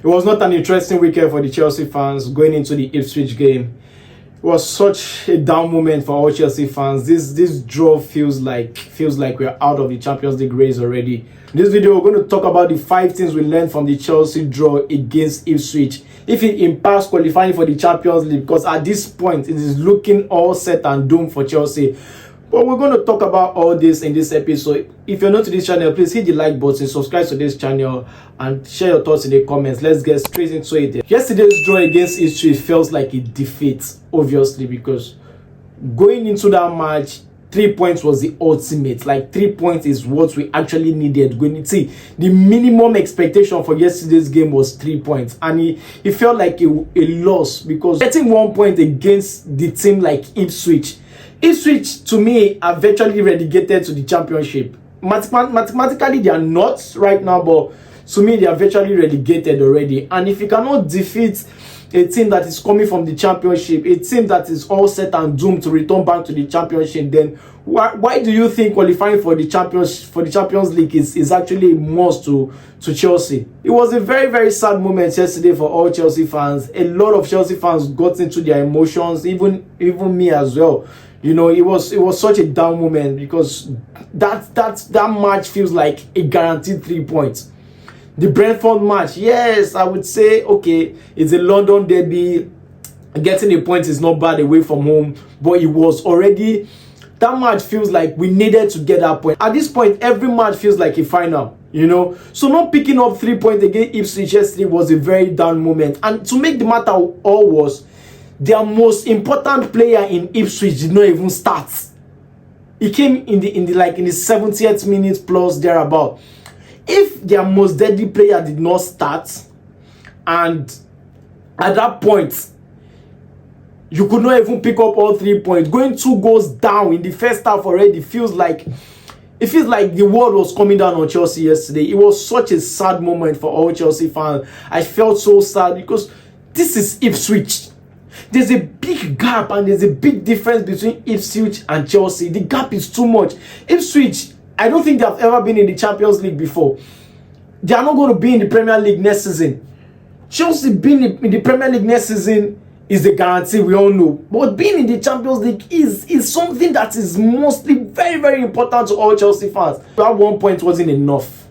It was not an interesting weekend for the Chelsea fans going into the Ipswich game. It was such a down moment for all Chelsea fans. This draw feels like we're out of the Champions League race already. In this video, we're going to talk about the 5 things we learned from the Chelsea draw against Ipswich, if it impacts qualifying for the Champions League, because at this point it is looking all set and doomed for Chelsea. But we're going to talk about all this in this episode. If you're new to this channel, please hit the like button, subscribe to this channel, and share your thoughts in the comments. Let's get straight into it. Yesterday's draw against Ipswich feels like a defeat, obviously, because going into that match, 3 points was the ultimate. Like 3 points is what we actually needed. See, the minimum expectation for yesterday's game was 3 points, and it felt like a loss, because getting 1 point against the team like Ipswich, to me, are virtually relegated to the championship. Mathematically, they are not right now, but to me, they are virtually relegated already. And if you cannot defeat a team that is coming from the championship, a team that is all set and doomed to return back to the championship, then why do you think qualifying for the Champions League is actually a must to Chelsea? It was a very, very sad moment yesterday for all Chelsea fans. A lot of Chelsea fans got into their emotions, even me as well. You know, it was such a down moment, because that match feels like a guaranteed 3 points. The Brentford match, yes, I would say, okay, it's a London derby. Getting a point is not bad away from home, but it was already, that match feels like we needed to get that point. At this point, every match feels like a final, you know. So not picking up 3 points against Ipswich yesterday was a very down moment. And to make the matter all worse, their most important player in Ipswich did not even start. He came in the 70th minute plus thereabout. If their most deadly player did not start, and at that point you could not even pick up all 3 points, going 2 goals down in the first half already feels like the world was coming down on Chelsea yesterday. It was such a sad moment for all Chelsea fans. I felt so sad, because this is Ipswich. There's a big gap, and there's a big difference between Ipswich and Chelsea. The gap is too much. Ipswich, I don't think they have ever been in the Champions League before. They are not going to be in the Premier League next season. Chelsea being in the Premier League next season is a guarantee, we all know. But being in the Champions League is something that is mostly very, very important to all Chelsea fans. That 1 point wasn't enough.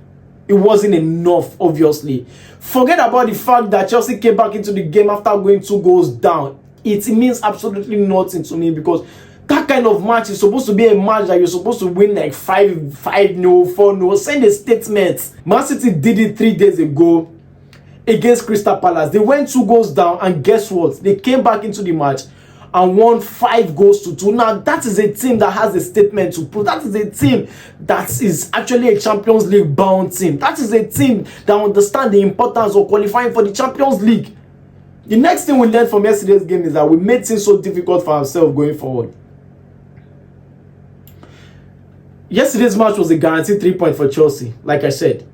It wasn't enough, obviously. Forget about the fact that Chelsea came back into the game after going 2 goals down. It means absolutely nothing to me, because that kind of match is supposed to be a match that you're supposed to win like 5-0, 4-0. Send a statement. Man City did it 3 days ago against Crystal Palace. They went 2 goals down, and guess what? They came back into the match and won 5-2. Now, that is a team that has a statement to prove. That is a team that is actually a Champions League bound team. That is a team that understands the importance of qualifying for the Champions League. The next thing we learned from yesterday's game is that we made things so difficult for ourselves going forward. Yesterday's match was a guaranteed 3 points for Chelsea, like I said.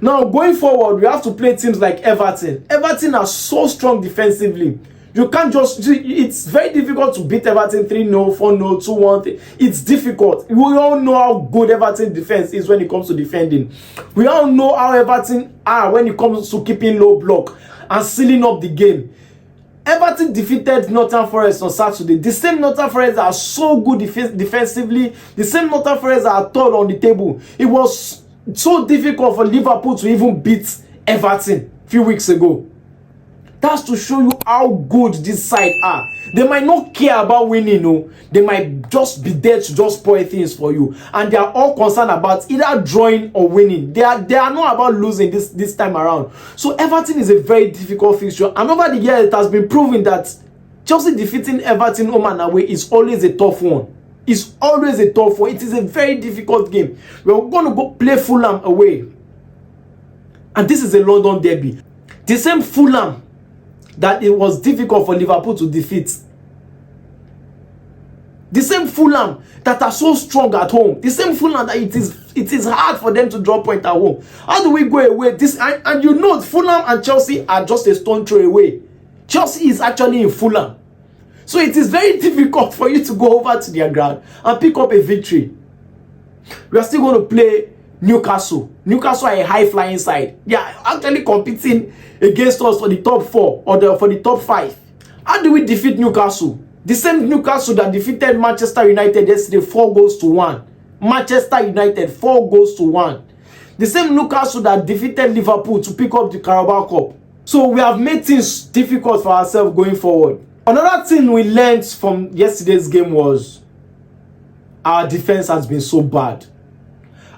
Now, going forward, we have to play teams like Everton. Everton are so strong defensively. You can't just, it's very difficult to beat Everton 3-0, 4-0, 2-1. It's difficult. We all know how good Everton defense is when it comes to defending. We all know how Everton are when it comes to keeping low block and sealing up the game. Everton defeated Nottingham Forest on Saturday. The same Nottingham Forest are so good defensively. The same Nottingham Forest are third on the table. It was so difficult for Liverpool to even beat Everton a few weeks ago. That's to show you how good this side are. They might not care about winning, no. They might just be there to just spoil things for you. And they are all concerned about either drawing or winning. They are not about losing this time around. So Everton is a very difficult fixture. And over the years, it has been proven that Chelsea defeating Everton home and away is always a tough one. It's always a tough one. It is a very difficult game. We're going to go play Fulham away. And this is a London derby. The same Fulham that it was difficult for Liverpool to defeat. The same Fulham that are so strong at home. The same Fulham that it is hard for them to draw point at home. How do we go away? And you know, Fulham and Chelsea are just a stone throw away. Chelsea is actually in Fulham. So it is very difficult for you to go over to their ground and pick up a victory. We are still going to play Newcastle. Newcastle are a high-flying side. They are actually competing against us for the top 4 or for the top 5. How do we defeat Newcastle? The same Newcastle that defeated Manchester United yesterday 4-1. Manchester United 4-1. The same Newcastle that defeated Liverpool to pick up the Carabao Cup. So we have made things difficult for ourselves going forward. Another thing we learned from yesterday's game was our defense has been so bad.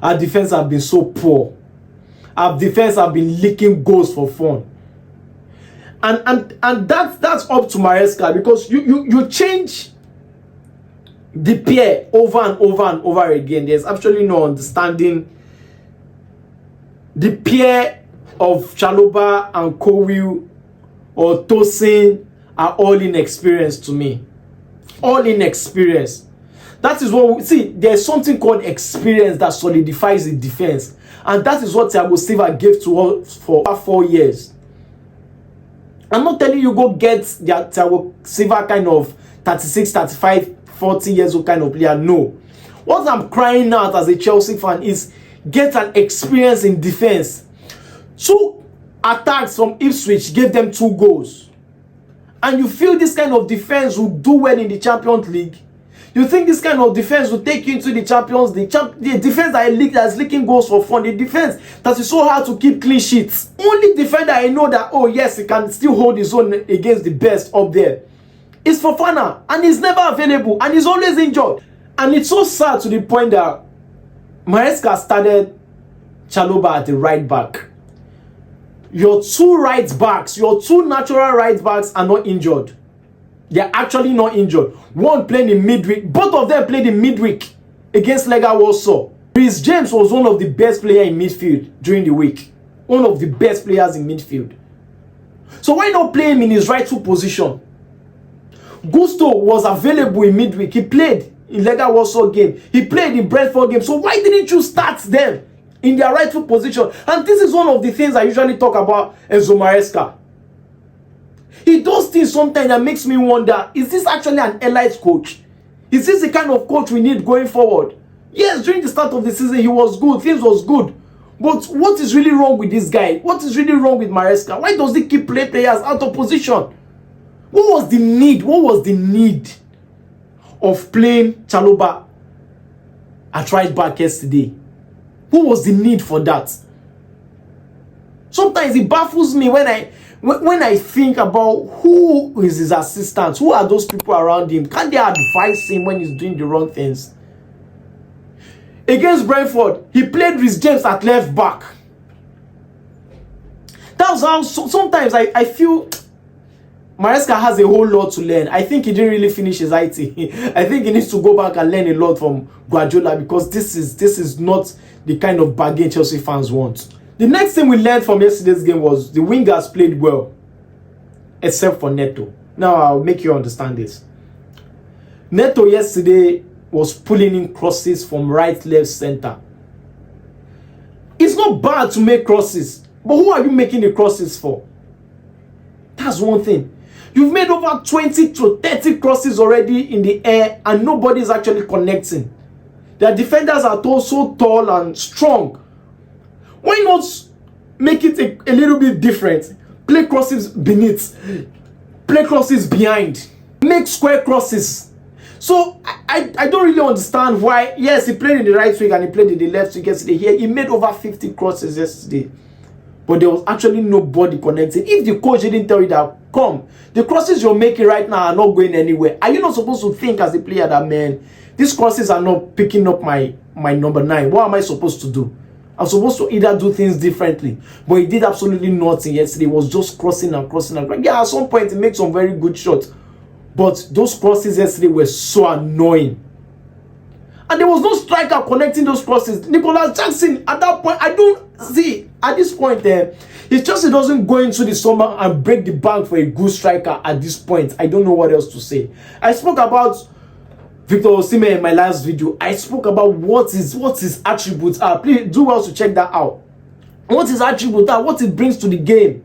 Our defense has been so poor. Our defense have been leaking goals for fun. And that's up to Maresca, because you change the pair over and over and over again. There's actually no understanding. The pair of Chalobah and Cowell or Tosin are all inexperienced to me. All inexperienced. That is what we see. There's something called experience that solidifies the defense. And that is what Thiago Silva gave to us for 4 years. I'm not telling you go get the Thiago Silva kind of 36, 35, 40 years old kind of player. No. What I'm crying out as a Chelsea fan is get an experience in defense. 2 attacks from Ipswich gave them 2 goals. And you feel this kind of defense will do well in the Champions League? You think this kind of defense will take you into the Champions League? The defense that's leaking goals for fun. The defense that is so hard to keep clean sheets. Only defender I know that, oh yes, he can still hold his own against the best up there is Fofana. And he's never available. And he's always injured. And it's so sad to the point that Maresca started Chalobah at the right back. Your 2 right backs, your 2 natural right backs are not injured. They're actually not injured. One playing in midweek. Both of them played in midweek against Lega Warsaw. Reece James was one of the best players in midfield during the week. One of the best players in midfield. So why not play him in his rightful position? Gusto was available in midweek. He played in Lega Warsaw game. He played in Brentford game. So why didn't you start them in their rightful position? And this is one of the things I usually talk about Enzo Maresca. He does things sometimes that makes me wonder, is this actually an elite coach? Is this the kind of coach we need going forward? Yes, during the start of the season, he was good. Things was good. But what is really wrong with this guy? What is really wrong with Maresca? Why does he keep players out of position? What was the need? What was the need of playing Chalobah at right back yesterday? What was the need for that? Sometimes it baffles me when I think about who is his assistants, who are those people around him. Can't they advise him when he's doing the wrong things? Against Brentford, he played Reece James at left back. That's how sometimes I feel Maresca has a whole lot to learn. I think he didn't really finish his IT. I think he needs to go back and learn a lot from Guardiola, because this is not the kind of bargain Chelsea fans want. The next thing we learned from yesterday's game was the wingers played well, except for Neto. Now I'll make you understand this. Neto yesterday was pulling in crosses from right, left, center. It's not bad to make crosses, but who are you making the crosses for? That's one thing. You've made over 20 to 30 crosses already in the air and nobody's actually connecting. Their defenders are so tall and strong. Why not make it a little bit different? Play crosses beneath. Play crosses behind. Make square crosses. So I don't really understand why. Yes, he played in the right wing and he played in the left wing yesterday. Here he made over 50 crosses yesterday. But there was actually nobody connecting. If the coach didn't tell you that, come, the crosses you're making right now are not going anywhere. Are you not supposed to think as a player that, man, these crosses are not picking up my number 9? What am I supposed to do? I'm supposed to either do things differently. But he did absolutely nothing yesterday. He was just crossing and crossing and crossing. Yeah, at some point he made some very good shots. But those crosses yesterday were so annoying. And there was no striker connecting those crosses. Nicholas Jackson, at that point, I don't see. At this point, if Chelsea doesn't go into the summer and break the bank for a good striker at this point, I don't know what else to say. I spoke about Victor Osimhen in my last video. I spoke about what his attributes are. Please do well to check that out. What his attributes are, what it brings to the game.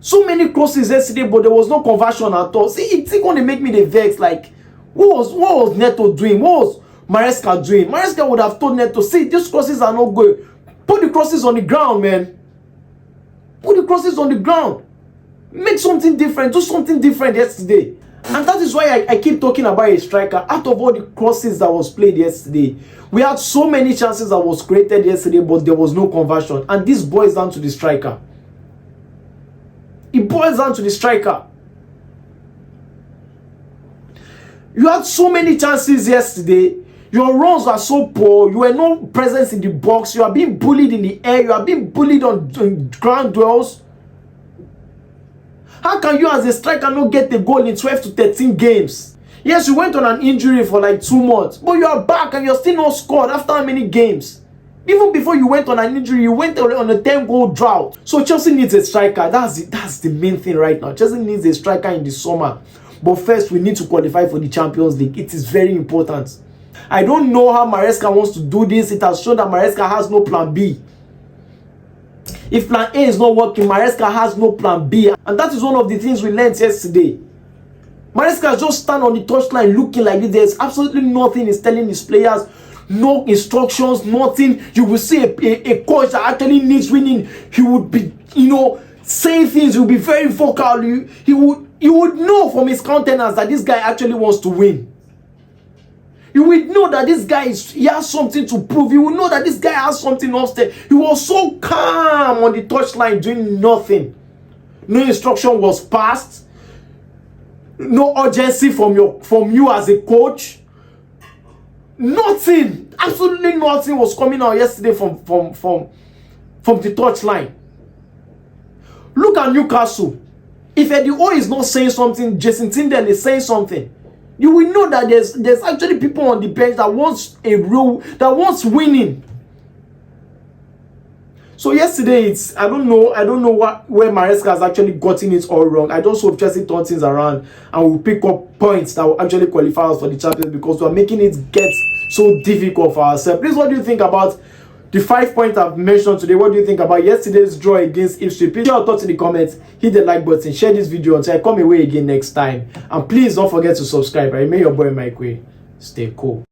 So many crosses yesterday, but there was no conversion at all. See, it's going to make me the vex. Like, what was Neto doing? What was Maresca doing? Maresca would have told Neto, see, these crosses are not going. Put the crosses on the ground, man. Put the crosses on the ground. Make something different. Do something different yesterday. And that is why I keep talking about a striker. Out of all the crosses that was played yesterday, we had so many chances that was created yesterday, but there was no conversion. And this boils down to the striker. It boils down to the striker. You had so many chances yesterday. Your runs were so poor. You were not present in the box. You are being bullied in the air. You are being bullied on ground duels. How can you as a striker not get a goal in 12 to 13 games? Yes, you went on an injury for like 2 months, but you are back and you're still not scored after how many games? Even before you went on an injury, you went on a 10-goal drought. So Chelsea needs a striker. That's the main thing right now. Chelsea needs a striker in the summer. But first, we need to qualify for the Champions League. It is very important. I don't know how Maresca wants to do this. It has shown that Maresca has no plan B. If plan A is not working, Maresca has no plan B. And that is one of the things we learned yesterday. Maresca just stand on the touchline looking like this. There's absolutely nothing he's telling his players. No instructions, nothing. You will see a coach that actually needs winning. He would be, saying things. He would be very vocal. He would know from his countenance that this guy actually wants to win. You will know that this guy he has something to prove. You will know that this guy has something upstairs. He was so calm on the touchline doing nothing. No instruction was passed. No urgency from you as a coach. Nothing. Absolutely nothing was coming out yesterday from the touchline. Look at Newcastle. If Eddie O is not saying something, Jason Tyndall is saying something. You will know that there's actually people on the bench that wants winning. So yesterday, I don't know where Maresca has actually gotten it all wrong. I just hope Chelsea turn things around and will pick up points that will actually qualify us for the Champions, because we are making it get so difficult for ourselves. Please, what do you think about the 5 points I've mentioned today? What do you think about yesterday's draw against Ipswich? Please share your thoughts in the comments. Hit the like button. Share this video until I come away again next time. And please don't forget to subscribe. I remain your boy Mike Way. Stay cool.